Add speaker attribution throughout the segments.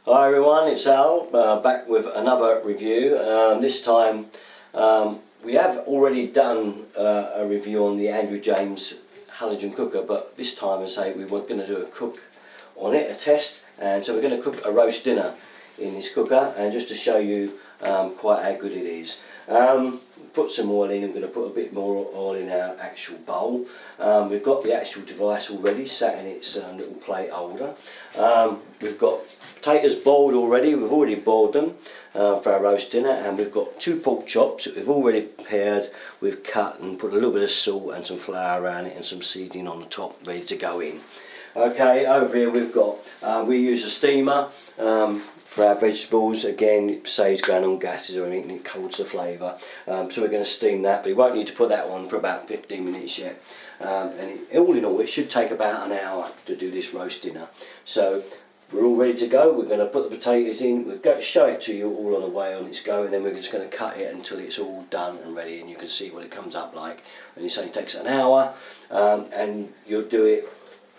Speaker 1: Hi everyone, it's Al, back with another review. This time we have already done a review on the Andrew James halogen cooker, but this time I say we were going to do a cook on it, a test, and so we're going to cook a roast dinner in this cooker, and just to show you quite how good it is. Put some oil in. I'm going to put a bit more oil in our actual bowl. We've got the actual device already sat in its little plate holder. We've got potatoes boiled already. We've already boiled them for our roast dinner, and we've got 2 pork chops that we've already prepared. We've cut and put a little bit of salt and some flour around it and some seasoning on the top, ready to go in. Okay, over here we've got, we use a steamer for our vegetables. Again, it saves going on gases or anything, it holds the flavour. So we're going to steam that, but we won't need to put that on for about 15 minutes yet. And all in all, it should take about an hour to do this roast dinner. So we're all ready to go. We're going to put the potatoes in. We'll go show it to you all on the way on its go, and then we're just going to cut it until it's all done and ready, and you can see what it comes up like. And it only takes an hour, and you'll do it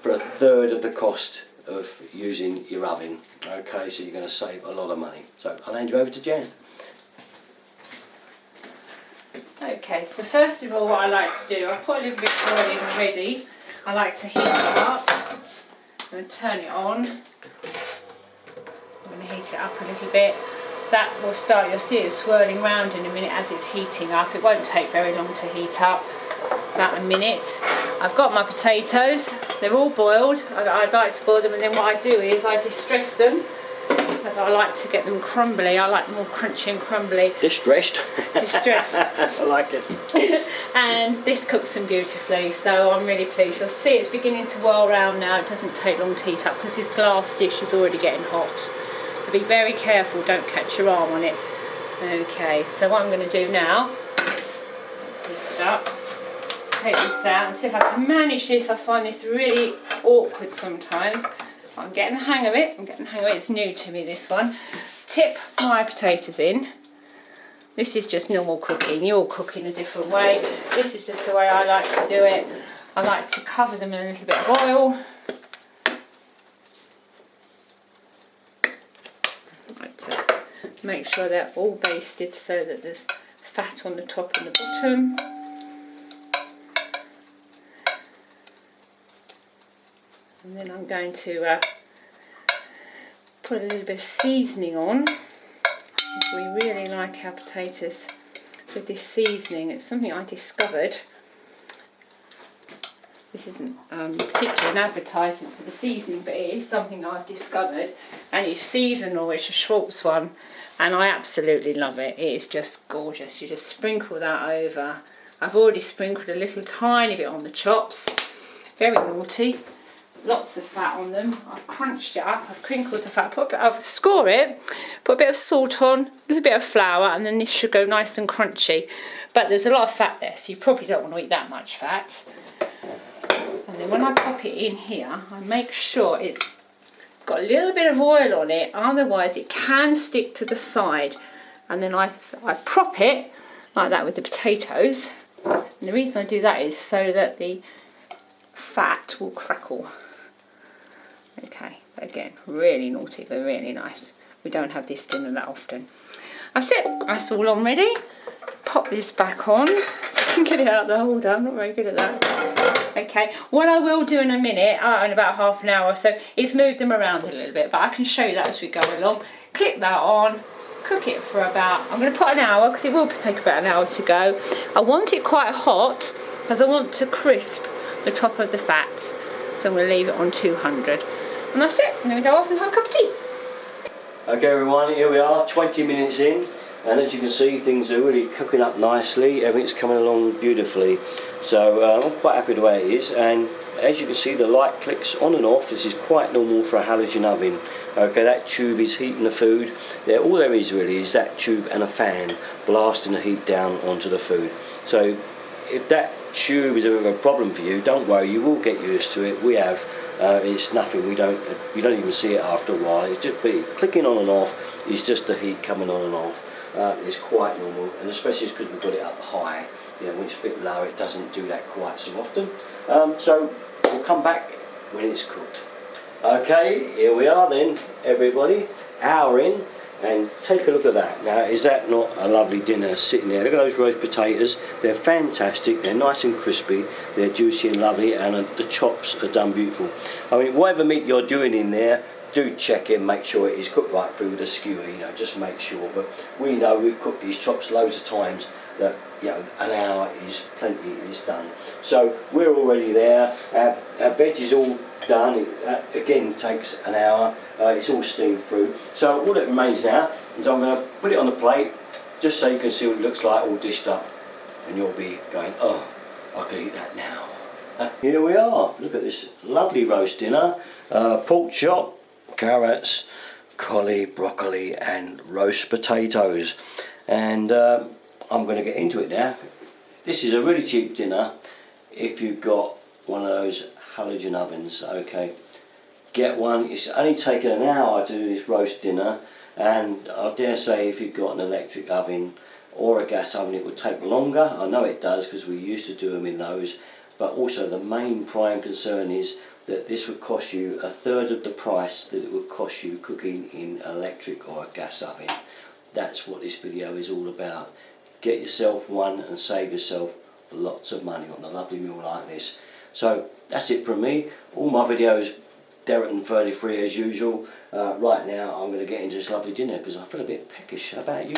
Speaker 1: for a third of the cost of using your oven. Okay, so you're going to save a lot of money. So I'll hand you over to Jan.
Speaker 2: Okay, so first of all, what I like to do, I put a little bit of oil in already. I like to heat it up. I'm going to turn it on. I'm going to heat it up a little bit. That will start, you'll see it swirling round in a minute as it's heating up. It won't take very long to heat up, about a minute. I've got my potatoes, they're all boiled. I'd like to boil them, and then what I do is I distress them, as I like to get them crumbly. I like them all crunchy and crumbly.
Speaker 1: Distressed.
Speaker 2: Distressed.
Speaker 1: I like it.
Speaker 2: And this cooks them beautifully, so I'm really pleased. You'll see it's beginning to whirl round now. It doesn't take long to heat up because this glass dish is already getting hot. So be very careful, don't catch your arm on it. Okay, so what I'm going to do now, let's heat it up. Let's take this out and see if I can manage this. I find this really awkward sometimes. I'm getting the hang of it. It's new to me, this one. Tip my potatoes in. This is just normal cooking. You all cook in a different way. This is just the way I like to do it. I like to cover them in a little bit of oil. I like to make sure they're all basted so that there's fat on the top and the bottom. And then I'm going to put a little bit of seasoning on. We really like our potatoes with this seasoning. It's something I discovered. This isn't particularly an advertisement for the seasoning, but it is something I've discovered, and it's seasonal. It's a Schwartz one, and I absolutely love it. It is just gorgeous. You just sprinkle that over. I've already sprinkled a little tiny bit on the chops. Very naughty. Lots of fat on them. I've crunched it up, I've crinkled the fat, I've score it, put a bit of salt on, a little bit of flour, and then this should go nice and crunchy. But there's a lot of fat there, so you probably don't want to eat that much fat. And then when I pop it in here, I make sure it's got a little bit of oil on it, otherwise it can stick to the side. And then I prop it like that with the potatoes. And the reason I do that is so that the fat will crackle. Okay, again, really naughty, but really nice. We don't have this dinner that often. That's it, that's all on ready. Pop this back on. Get it out of the holder, I'm not very good at that. Okay, what I will do in a minute, in about half an hour or so, is move them around a little bit, but I can show you that as we go along. Click that on, cook it for about, I'm going to put an hour, because it will take about an hour to go. I want it quite hot, because I want to crisp the top of the fats, so I'm going to leave it on 200. And that's it, I'm going to go off and have a cup of tea.
Speaker 1: Okay everyone, here we are, 20 minutes in, and as you can see, things are really cooking up nicely. Everything's coming along beautifully, so I'm quite happy the way it is. And as you can see, the light clicks on and off. This is quite normal for a halogen oven. Okay, that tube is heating the food. All there is really is that tube and a fan blasting the heat down onto the food. So if that tube is a bit of a problem for you, don't worry, you will get used to it. We have. It's nothing. You don't even see it after a while. It's just clicking on and off. Is just the heat coming on and off. It's quite normal, and especially because we've got it up high. You know, when it's a bit lower, it doesn't do that quite so often. So we'll come back when it's cooked. Okay, here we are then, everybody, hour in, and take a look at that. Now, is that not a lovely dinner sitting there? Look at those roast potatoes. They're fantastic. They're nice and crispy. They're juicy and lovely, and the chops are done beautiful. I mean, whatever meat you're doing in there, do check in, make sure it is cooked right through with a skewer, you know, just make sure. But we know we've cooked these chops loads of times that, you know, an hour is plenty, it's done. So we're already there. Our veg is all done. That again takes an hour. It's all steamed through. So all that remains now is I'm going to put it on the plate, just so you can see what it looks like all dished up, and you'll be going, oh, I could eat that now. Here we are. Look at this lovely roast dinner. Pork chop, carrots, collie, broccoli, and roast potatoes. And I'm going to get into it now. This is a really cheap dinner if you've got one of those halogen ovens. Okay, get one. It's only taken an hour to do this roast dinner, and I dare say if you've got an electric oven or a gas oven it would take longer. I know it does because we used to do them in those, but also the main prime concern is that this would cost you a third of the price that it would cost you cooking in electric or a gas oven. That's what this video is all about. Get yourself one and save yourself lots of money on a lovely meal like this. So that's it from me. All my videos, Derrickton33 as usual. Right now I'm going to get into this lovely dinner because I feel a bit peckish. How about you?